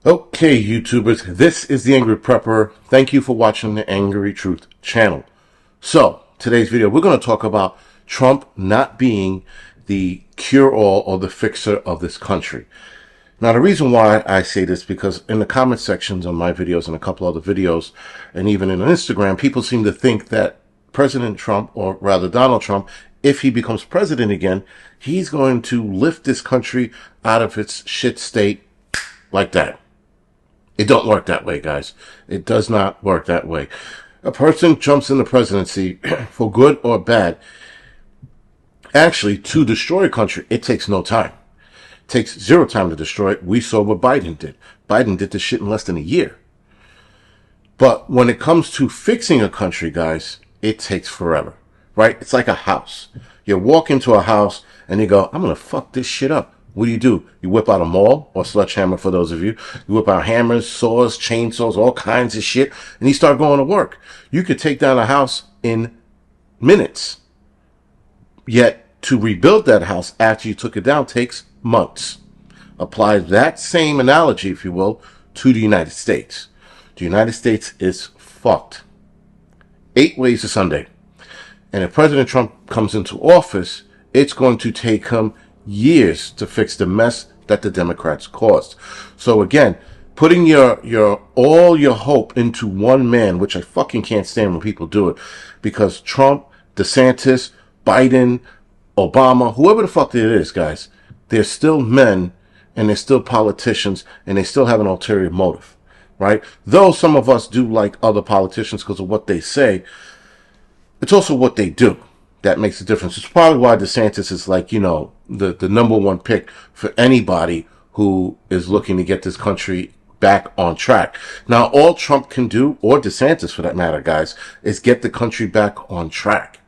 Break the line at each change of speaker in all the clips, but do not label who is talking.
Okay, YouTubers, this is the Angry Prepper. Thank you for watching the Angry Truth channel. So, today's video, we're going to talk about Trump not being the cure-all or the fixer of this country. Now, the reason why I say this, because in the comment sections on my videos and a couple other videos, and even in Instagram, people seem to think that President Trump, or rather Donald Trump, if he becomes president again, he's going to lift this country out of its shit state like that. It don't work that way, guys. It does not work that way. A person jumps in the presidency for good or bad. Actually, to destroy a country, it takes no time. It takes zero time to destroy it. We saw what Biden did. Biden did this shit in less than a year. But when it comes to fixing a country, guys, it takes forever, right? It's like a house. You walk into a house and you go, I'm going to fuck this shit up. What do? You whip out a maul or sledgehammer for those of you. You whip out hammers, saws, chainsaws, all kinds of shit, and you start going to work. You could take down a house in minutes. Yet to rebuild that house after you took it down takes months. Apply that same analogy, if you will, to the United States. The United States is fucked. 8 ways to Sunday. And if President Trump comes into office, it's going to take him years to fix the mess that the Democrats caused. So again, putting all your hope into one man, which I fucking can't stand when people do it, because Trump, DeSantis, Biden, Obama, whoever the fuck it is, guys, they're still men and they're still politicians and they still have an ulterior motive, right? Though some of us do like other politicians because of what they say, it's also what they do that makes a difference. It's probably why DeSantis is like, you know, the number one pick for anybody who is looking to get this country back on track. Now, all Trump can do, or DeSantis for that matter, guys, is get the country back on track.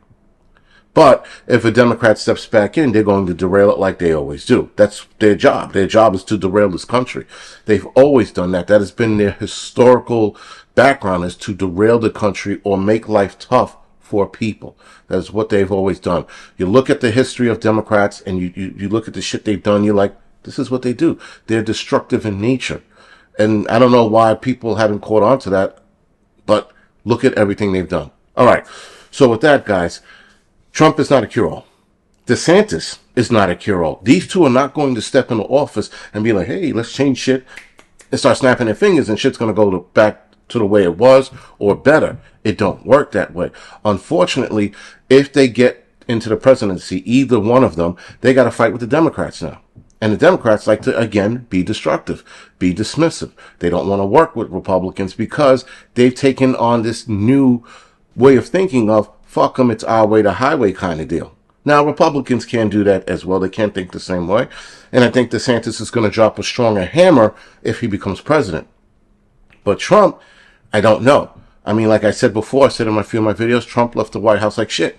But if a Democrat steps back in, they're going to derail it like they always do. That's their job. Their job is to derail this country. They've always done that. That has been their historical background, is to derail the country or make life tough for people. That's what they've always done. You look at the history of Democrats and you look at the shit they've done, you're like, this is what they do. They're destructive in nature. And I don't know why people haven't caught on to that, but look at everything they've done. All right. So with that, guys, Trump is not a cure-all. DeSantis is not a cure-all. These two are not going to step into office and be like, hey, let's change shit and start snapping their fingers and shit's going to go back to the way it was or better. It don't work that way. Unfortunately, if they get into the presidency, either one of them, they got to fight with the Democrats now. And the Democrats like to, again, be destructive, be dismissive. They don't want to work with Republicans because they've taken on this new way of thinking of, fuck them, it's our way, the highway kind of deal. Now, Republicans can do that as well. They can't think the same way. And I think DeSantis is going to drop a stronger hammer if he becomes president. But Trump, I don't know. I mean, like I said before, I said in a few of my videos, Trump left the White House like shit.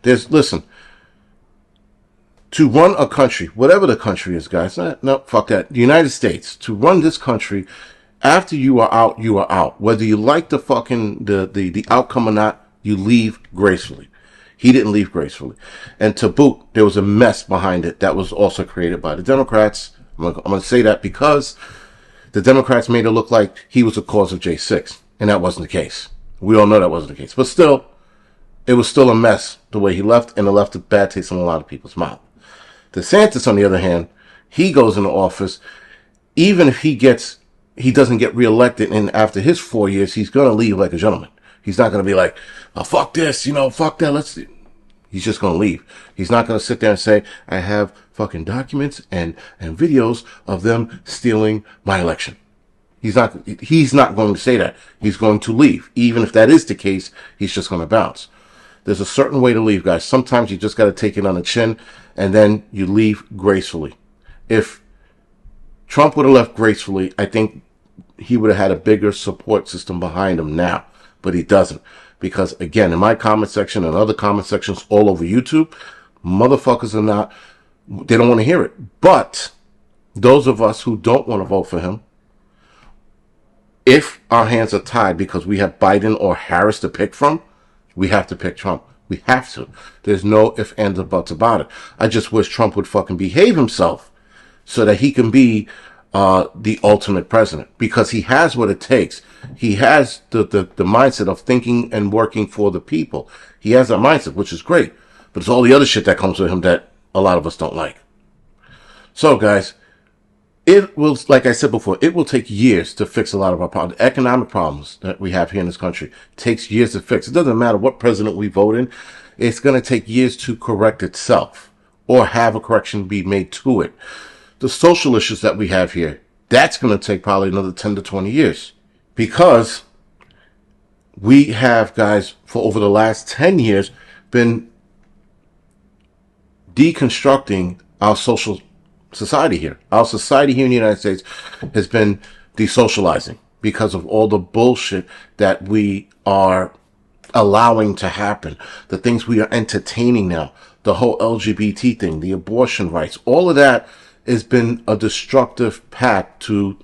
Listen, to run a country, whatever the country is, guys, no, fuck that. The United States, to run this country, after you are out, you are out. Whether you like the fucking, the outcome or not, you leave gracefully. He didn't leave gracefully. And to boot, there was a mess behind it that was also created by the Democrats. I'm going to say that because the Democrats made it look like he was the cause of J6. And that wasn't the case. We all know that wasn't the case. But still, it was still a mess the way he left, and it left a bad taste in a lot of people's mouth. DeSantis, on the other hand, he goes into office. Even if he doesn't get reelected, and after his 4 years, he's going to leave like a gentleman. He's not going to be like, oh, fuck this, fuck that, He's just going to leave. He's not going to sit there and say, I have fucking documents and videos of them stealing my election. He's not going to say that. He's going to leave. Even if that is the case, he's just going to bounce. There's a certain way to leave, guys. Sometimes you just got to take it on the chin, and then you leave gracefully. If Trump would have left gracefully, I think he would have had a bigger support system behind him now. But he doesn't. Because, again, in my comment section and other comment sections all over YouTube, motherfuckers they don't want to hear it. But those of us who don't want to vote for him, if our hands are tied because we have Biden or Harris to pick from, we have to pick Trump. We have to. There's no ifs, ands, or buts about it. I just wish Trump would fucking behave himself so that he can be the ultimate president, because he has what it takes. He has the mindset of thinking and working for the people. He has that mindset, which is great. But it's all the other shit that comes with him that a lot of us don't like. So, guys, it will, like I said before, it will take years to fix a lot of our problems. The economic problems that we have here in this country takes years to fix. It doesn't matter what president we vote in. It's going to take years to correct itself or have a correction be made to it. The social issues that we have here, that's going to take probably another 10 to 20 years, because we have, guys, for over the last 10 years been deconstructing our social society here. Our society here in the United States has been desocializing because of all the bullshit that we are allowing to happen, the things we are entertaining now, the whole LGBT thing, the abortion rights, all of that has been a destructive path to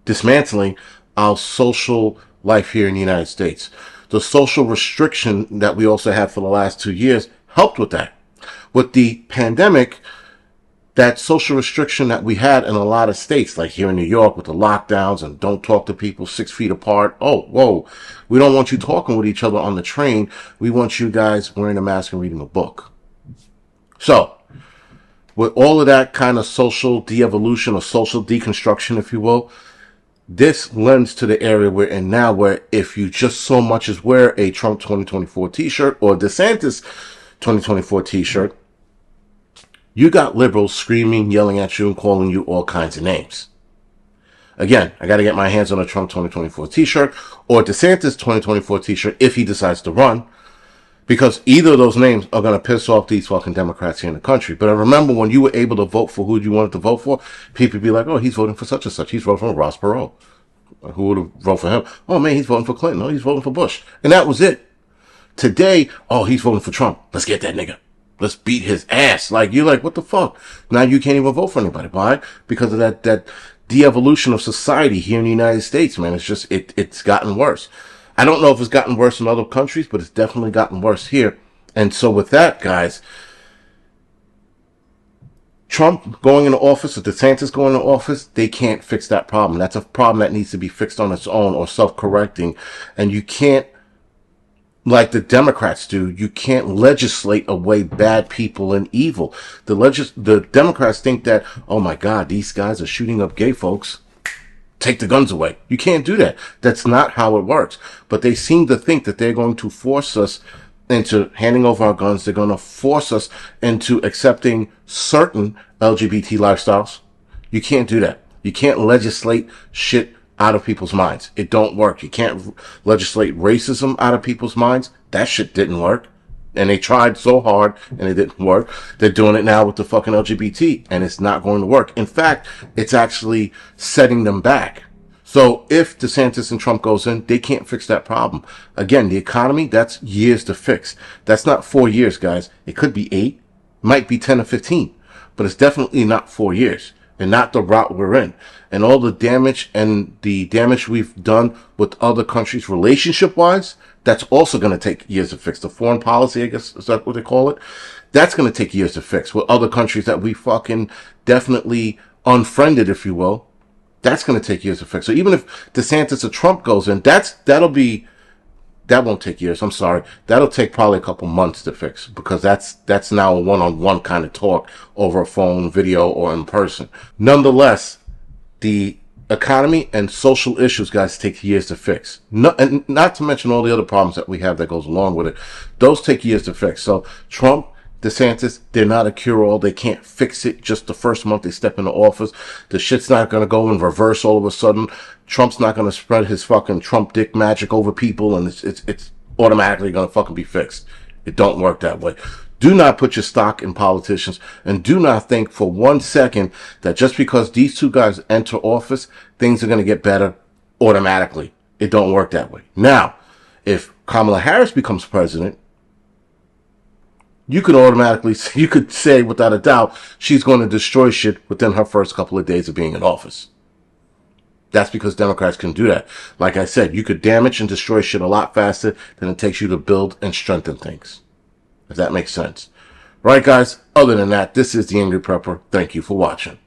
dismantling our social life here in the United States. The social restriction that we also had for the last 2 years helped with that. With the pandemic, that social restriction that we had in a lot of states, like here in New York with the lockdowns and don't talk to people 6 feet apart. Oh, whoa. We don't want you talking with each other on the train. We want you guys wearing a mask and reading a book. So, with all of that kind of social de-evolution or social deconstruction, if you will, this lends to the area we're in now, where if you just so much as wear a Trump 2024 t-shirt or DeSantis 2024 t-shirt, you got liberals screaming, yelling at you, and calling you all kinds of names. Again, I got to get my hands on a Trump 2024 t-shirt or DeSantis 2024 t-shirt if he decides to run, because either of those names are going to piss off these fucking Democrats here in the country. But I remember when you were able to vote for who you wanted to vote for, people would be like, oh, he's voting for such and such. He's voting for Ross Perot. Who would have voted for him? Oh, man, he's voting for Clinton. Oh, he's voting for Bush. And that was it. Today, oh, he's voting for Trump. Let's get that nigga. Let's beat his ass. Like, you're like, what the fuck? Now you can't even vote for anybody. Why? Because of that de-evolution of society here in the United States, man. It's just, it's gotten worse. I don't know if it's gotten worse in other countries, but it's definitely gotten worse here. And so with that, guys, Trump going into office or DeSantis going into office, they can't fix that problem. That's a problem that needs to be fixed on its own or self-correcting. And you can't, like the Democrats do, you can't legislate away bad people and evil. The Democrats think that, oh my God, these guys are shooting up gay folks. Take the guns away. You can't do that. That's not how it works. But they seem to think that they're going to force us into handing over our guns. They're going to force us into accepting certain LGBT lifestyles. You can't do that. You can't legislate shit out of people's minds. It don't work. You can't legislate racism out of people's minds. That shit didn't work. And they tried so hard and it didn't work. They're doing it now with the fucking LGBT and it's not going to work. In fact, it's actually setting them back. So if DeSantis and Trump goes in, they can't fix that problem. Again, the economy, that's years to fix. That's not 4 years, guys. It could be 8, might be 10 or 15, but it's definitely not 4 years and not the route we're in. And all the damage we've done with other countries relationship wise, that's also going to take years to fix. The foreign policy, I guess, is that what they call it? That's going to take years to fix. With other countries that we fucking definitely unfriended, if you will, that's going to take years to fix. So even if DeSantis or Trump goes in, that won't take years. I'm sorry. That'll take probably a couple months to fix, because that's now a one-on-one kind of talk over a phone, video, or in person. Nonetheless, the economy and social issues, guys, take years to fix. And not to mention all the other problems that we have that goes along with it. Those take years to fix. So Trump, DeSantis, they're not a cure-all. They can't fix it just the first month they step into office. The shit's not going to go in reverse all of a sudden. Trump's not going to spread his fucking Trump dick magic over people, and it's automatically going to fucking be fixed. It don't work that way. Do not put your stock in politicians, and do not think for 1 second that just because these two guys enter office, things are going to get better automatically. It don't work that way. Now, if Kamala Harris becomes president, you could say without a doubt, she's going to destroy shit within her first couple of days of being in office. That's because Democrats can do that. Like I said, you could damage and destroy shit a lot faster than it takes you to build and strengthen things. If that makes sense. Right, guys? Other than that, this is the Angry Prepper. Thank you for watching.